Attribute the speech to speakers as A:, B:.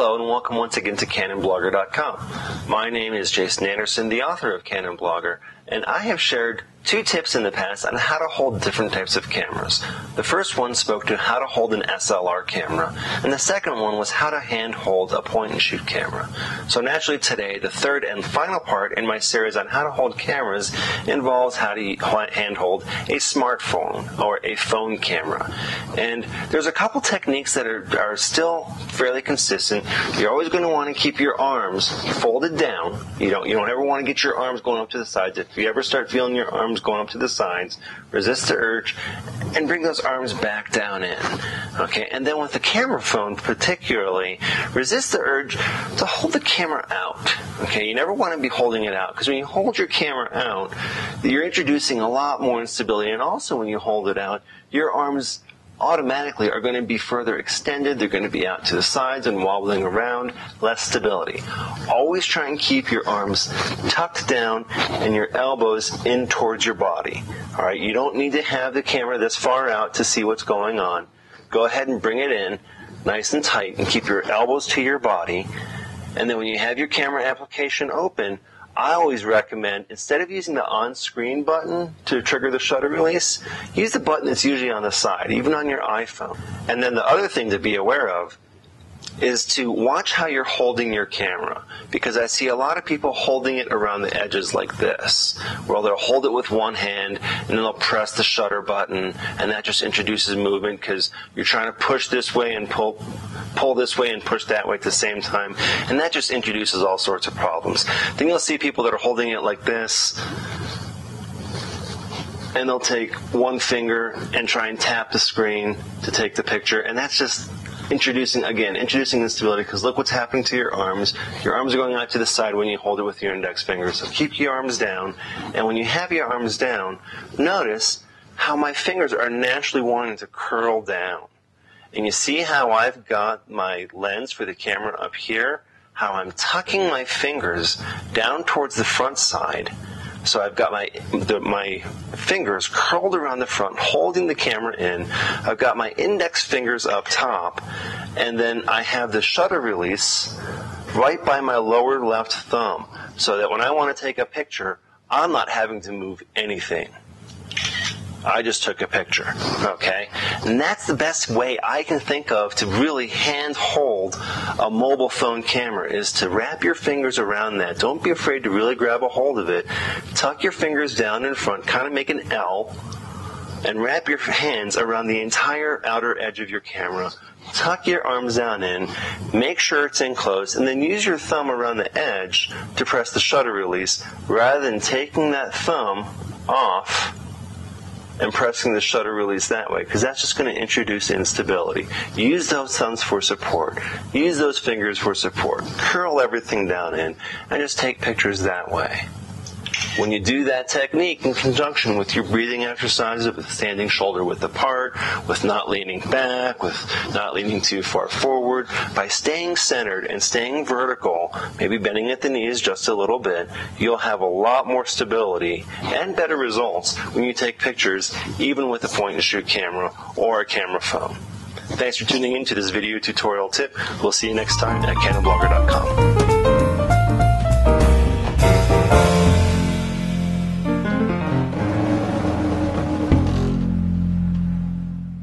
A: Hello and welcome once again to CanonBlogger.com. My name is Jason Anderson, the author of Canon Blogger, and I have shared 2 tips in the past on how to hold different types of cameras. The first one spoke to how to hold an SLR camera, and the second one was how to hand hold a point-and-shoot camera. So naturally today, the third and final part in my series on how to hold cameras involves how to hand hold a smartphone or a phone camera. And there's a couple techniques that are still fairly consistent. You're always going to want to keep your arms folded down. You don't ever want to get your arms going up to the sides. If you ever start feeling your arms going up to the sides, resist the urge and bring those arms back down in. Okay, and then with the camera phone particularly, resist the urge to hold the camera out. Okay, you never want to be holding it out, because when you hold your camera out, you're introducing a lot more instability, and also when you hold it out, your arms automatically are going to be further extended. They're going to be out to the sides and wobbling around, less stability. Always try and keep your arms tucked down and your elbows in towards your body. All right, you don't need to have the camera this far out to see what's going on. Go ahead and bring it in nice and tight and keep your elbows to your body. And then when you have your camera application open, I always recommend, instead of using the on-screen button to trigger the shutter release, use the button that's usually on the side, even on your iPhone. And then the other thing to be aware of is to watch how you're holding your camera, because I see a lot of people holding it around the edges like this, where they'll hold it with one hand and then they'll press the shutter button, and that just introduces movement because you're trying to push this way and pull this way and push that way at the same time, and that just introduces all sorts of problems. Then you'll see people that are holding it like this, and they'll take one finger and try and tap the screen to take the picture, and that's just introducing instability, because look what's happening to your arms. Your arms are going out to the side when you hold it with your index finger. So keep your arms down, and when you have your arms down, notice how my fingers are naturally wanting to curl down. And you see how I've got my lens for the camera up here, how I'm tucking my fingers down towards the front side. So I've got my fingers curled around the front, holding the camera in. I've got my index fingers up top, and then I have the shutter release right by my lower left thumb, so that when I want to take a picture, I'm not having to move anything. I just took a picture, okay? And that's the best way I can think of to really hand hold a mobile phone camera, is to wrap your fingers around that. Don't be afraid to really grab a hold of it. Tuck your fingers down in front, kind of make an L, and wrap your hands around the entire outer edge of your camera. Tuck your arms down in, make sure it's enclosed, and then use your thumb around the edge to press the shutter release, rather than taking that thumb off and pressing the shutter release that way, because that's just going to introduce instability. Use those thumbs for support. Use those fingers for support. Curl everything down in, and just take pictures that way. When you do that technique in conjunction with your breathing exercises, with standing shoulder width apart, with not leaning back, with not leaning too far forward, by staying centered and staying vertical, maybe bending at the knees just a little bit, you'll have a lot more stability and better results when you take pictures, even with a point-and-shoot camera or a camera phone. Thanks for tuning in to this video tutorial tip. We'll see you next time at CanonBlogger.com.